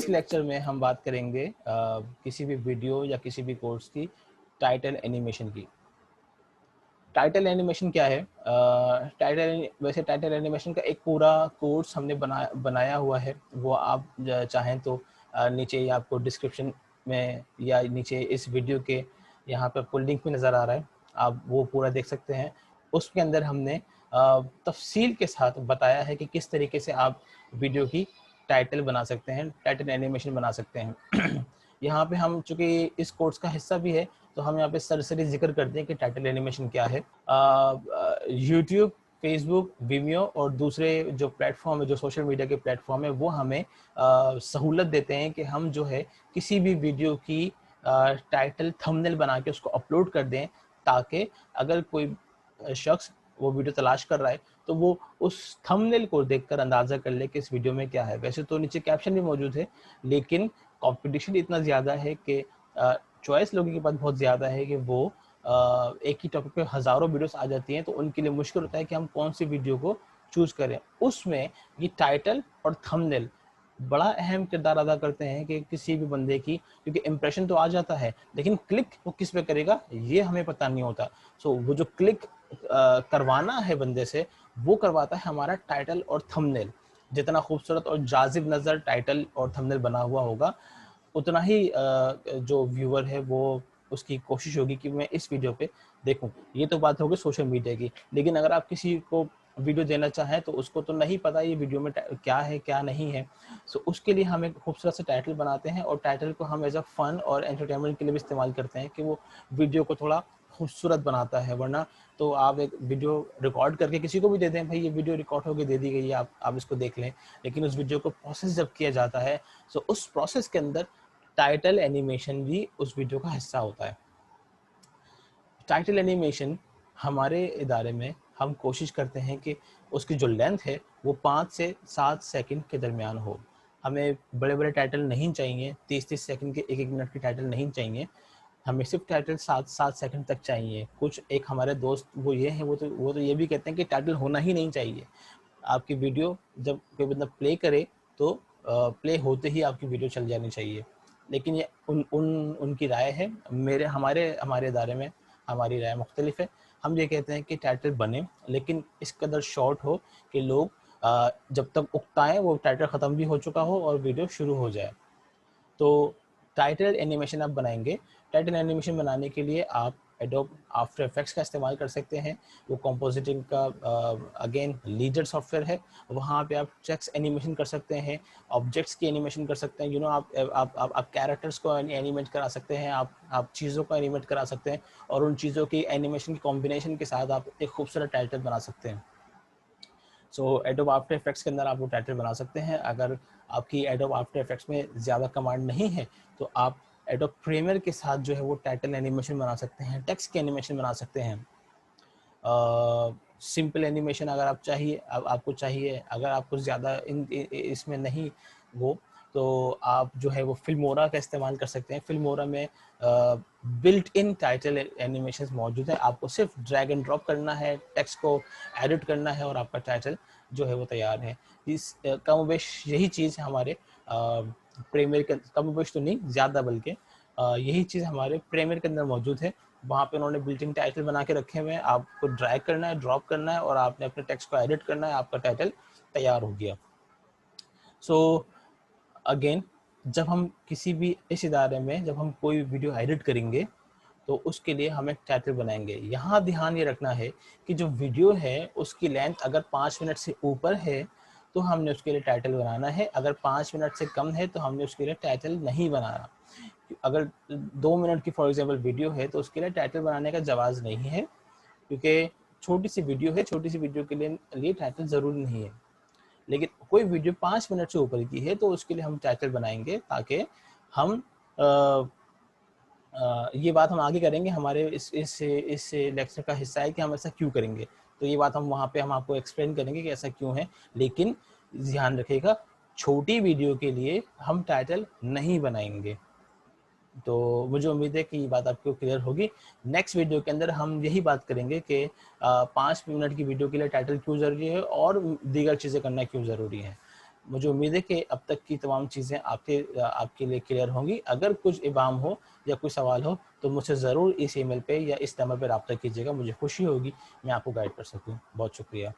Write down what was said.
इस लेक्चर में हम बात करेंगे किसी भी वीडियो या किसी भी कोर्स की टाइटल एनिमेशन की। टाइटल एनिमेशन क्या है? वैसे टाइटल एनिमेशन का एक पूरा कोर्स हमने बनाया हुआ है। वो आप चाहें तो नीचे ही आपको डिस्क्रिप्शन में या नीचे इस वीडियो के यहाँ पे आपको लिंक में नज़र आ रहा है, आप वो पूरा देख सकते हैं। उसके अंदर हमने तफसील के साथ बताया है कि किस तरीके से आप वीडियो की टाइटल बना सकते हैं, टाइटल एनिमेशन बना सकते हैं। यहाँ पे हम चूँकि इस कोर्स का हिस्सा भी है, तो हम यहाँ पे सरसरी जिक्र करते हैं कि टाइटल एनिमेशन क्या है। यूट्यूब, फेसबुक, विमियो और दूसरे जो प्लेटफॉर्म है, जो सोशल मीडिया के प्लेटफॉर्म है, वो हमें सहूलत देते हैं कि हम जो है किसी भी वीडियो की टाइटल थंबनेल बना के उसको अपलोड कर दें, ताकि अगर कोई शख्स वो वीडियो तलाश कर रहा है तो वो उस थंबनेल को देखकर अंदाज़ा कर ले कि इस वीडियो में क्या है। वैसे तो नीचे कैप्शन भी मौजूद है, लेकिन कंपटीशन इतना ज़्यादा है कि चॉइस लोगों के पास बहुत ज़्यादा है कि वो एक ही टॉपिक पे हज़ारों वीडियोस आ जाती हैं, तो उनके लिए मुश्किल होता है कि हम कौन सी वीडियो को चूज़ करें। उसमें ये टाइटल और थंबनेल बड़ा अहम किरदार अदा करते हैं कि किसी भी बंदे की, क्योंकि इम्प्रेशन तो आ जाता है, लेकिन क्लिक वो किस पे करेगा ये हमें पता नहीं होता। सो वो जो क्लिक करवाना है बंदे से, वो करवाता है हमारा टाइटल और थंबनेल। जितना खूबसूरत और जाज़िब नज़र टाइटल और थंबनेल बना हुआ होगा, उतना ही जो व्यूअर है वो उसकी कोशिश होगी कि मैं इस वीडियो पे देखूं। ये तो बात होगी सोशल मीडिया की, लेकिन अगर आप किसी को वीडियो देना चाहें तो उसको तो नहीं पता ये वीडियो में क्या है क्या नहीं है। सो उसके लिए हम एक खूबसूरत सा टाइटल बनाते हैं और टाइटल को हम एज अ फन और एंटरटेनमेंट के लिए भी इस्तेमाल करते हैं कि वो वीडियो को थोड़ा खूबसूरत बनाता है। वरना तो आप एक वीडियो रिकॉर्ड करके किसी को भी दे दें, भाई ये वीडियो रिकॉर्ड होकर दे दी गई है, आप इसको देख लें, लेकिन उस वीडियो को प्रोसेस जब किया जाता है, सो उस प्रोसेस के अंदर टाइटल एनिमेशन भी उस वीडियो का हिस्सा होता है। टाइटल एनिमेशन हमारे इदारे में हम कोशिश करते हैं कि उसकी जो लेंथ है वो 5 से 7 सेकंड के दरमियान हो। हमें बड़े बड़े टाइटल नहीं चाहिए, 30-30 सेकंड के 1-1 मिनट के टाइटल नहीं चाहिए। हमें सिर्फ टाइटल 7-7 सेकंड तक चाहिए। कुछ एक हमारे दोस्त वो ये हैं, वो तो ये भी कहते हैं कि टाइटल होना ही नहीं चाहिए। आपकी वीडियो जब कोई बंदा प्ले करे तो प्ले होते ही आपकी वीडियो चल जानी चाहिए। लेकिन ये उनकी राय है। हमारे हमारे इदारे में हमारी राय मुख्तलिफ है। हम ये कहते हैं कि टाइटल बने, लेकिन इस कदर शॉर्ट हो कि लोग जब तक उकताएं वो टाइटल ख़त्म भी हो चुका हो और वीडियो शुरू हो जाए। तो टाइटल एनिमेशन आप बनाएंगे। टाइटल एनिमेशन बनाने के लिए आप एडोब आफ्टर इफेक्ट्स का इस्तेमाल कर सकते हैं। वो कंपोजिटिंग का अगेन लीडर सॉफ्टवेयर है। वहाँ पे आप टेक्स्ट एनिमेशन कर सकते हैं, ऑब्जेक्ट्स की एनिमेशन कर सकते हैं। आप कैरेक्टर्स को एनिमेट करा सकते हैं, आप चीज़ों को एनिमेट करा सकते हैं, और उन चीज़ों की एनिमेशन की कॉम्बिनेशन के साथ आप एक खूबसूरत टाइटल बना सकते हैं। सो एडोब आफ्टर इफेक्ट्स के अंदर आप वो टाइटल बना सकते हैं। अगर आपकी एडोब आफ्टर इफेक्ट्स में ज़्यादा कमांड नहीं है तो आप एडोब प्रीमियर के साथ जो है वो टाइटल एनिमेशन बना सकते हैं, टेक्स्ट की एनिमेशन बना सकते हैं। सिंपल एनिमेशन अगर आपको चाहिए, अगर आपको ज़्यादा इसमें नहीं वो, तो आप जो है वो फिल्मोरा का इस्तेमाल कर सकते हैं। फिल्मोरा में बिल्ट इन टाइटल एनिमेशंस मौजूद है। आपको सिर्फ ड्रैग एंड ड्रॉप करना है, टेक्स्ट को एडिट करना है और आपका टाइटल जो है वो तैयार है। इस कमोबेश यही चीज़ हमारे प्रीमियर के, कमोबेश तो नहीं ज़्यादा बल्कि यही चीज़ हमारे प्रीमियर के अंदर मौजूद है। वहाँ पे उन्होंने बिल्ट इन टाइटल बना के रखे हुए हैं। आपको ड्रैग करना है, ड्रॉप करना है और आपने अपने टेक्स्ट को एडिट करना है, आपका टाइटल तैयार हो गया। सो अगेन, जब हम किसी भी इस इदारे में जब हम कोई वीडियो एडिट करेंगे तो उसके लिए हम एक टाइटल बनाएंगे। यहाँ ध्यान ये रखना है कि जो वीडियो है उसकी लेंथ अगर 5 मिनट से ऊपर है तो हमने उसके लिए टाइटल बनाना है। अगर 5 मिनट से कम है तो हमने उसके लिए टाइटल नहीं बनाना। अगर 2 मिनट की फॉर एग्जांपल वीडियो है तो उसके लिए टाइटल बनाने का जवाज़ नहीं है, क्योंकि छोटी सी वीडियो है, छोटी सी वीडियो के लिए टाइटल ज़रूरी नहीं है। लेकिन कोई वीडियो 5 मिनट से ऊपर की है तो उसके लिए हम टाइटल बनाएंगे, ताकि हम ये बात हम आगे करेंगे। हमारे इस लेक्चर का हिस्सा है कि हम ऐसा क्यों करेंगे, तो ये बात हम वहाँ पे हम आपको एक्सप्लेन करेंगे कि ऐसा क्यों है। लेकिन ध्यान रखिएगा, छोटी वीडियो के लिए हम टाइटल नहीं बनाएंगे। तो मुझे उम्मीद है कि ये बात आपको क्लियर होगी। नेक्स्ट वीडियो के अंदर हम यही बात करेंगे कि 5 मिनट की वीडियो के लिए टाइटल क्यों ज़रूरी है और दीगर चीज़ें करना क्यों ज़रूरी है। मुझे उम्मीद है कि अब तक की तमाम चीज़ें आपके लिए क्लियर होंगी। अगर कुछ इबाम हो या कोई सवाल हो तो मुझसे ज़रूर इस ईमेल पे या इस नंबर पे राब्ता कीजिएगा। मुझे खुशी होगी मैं आपको गाइड कर सकूँ। बहुत शुक्रिया।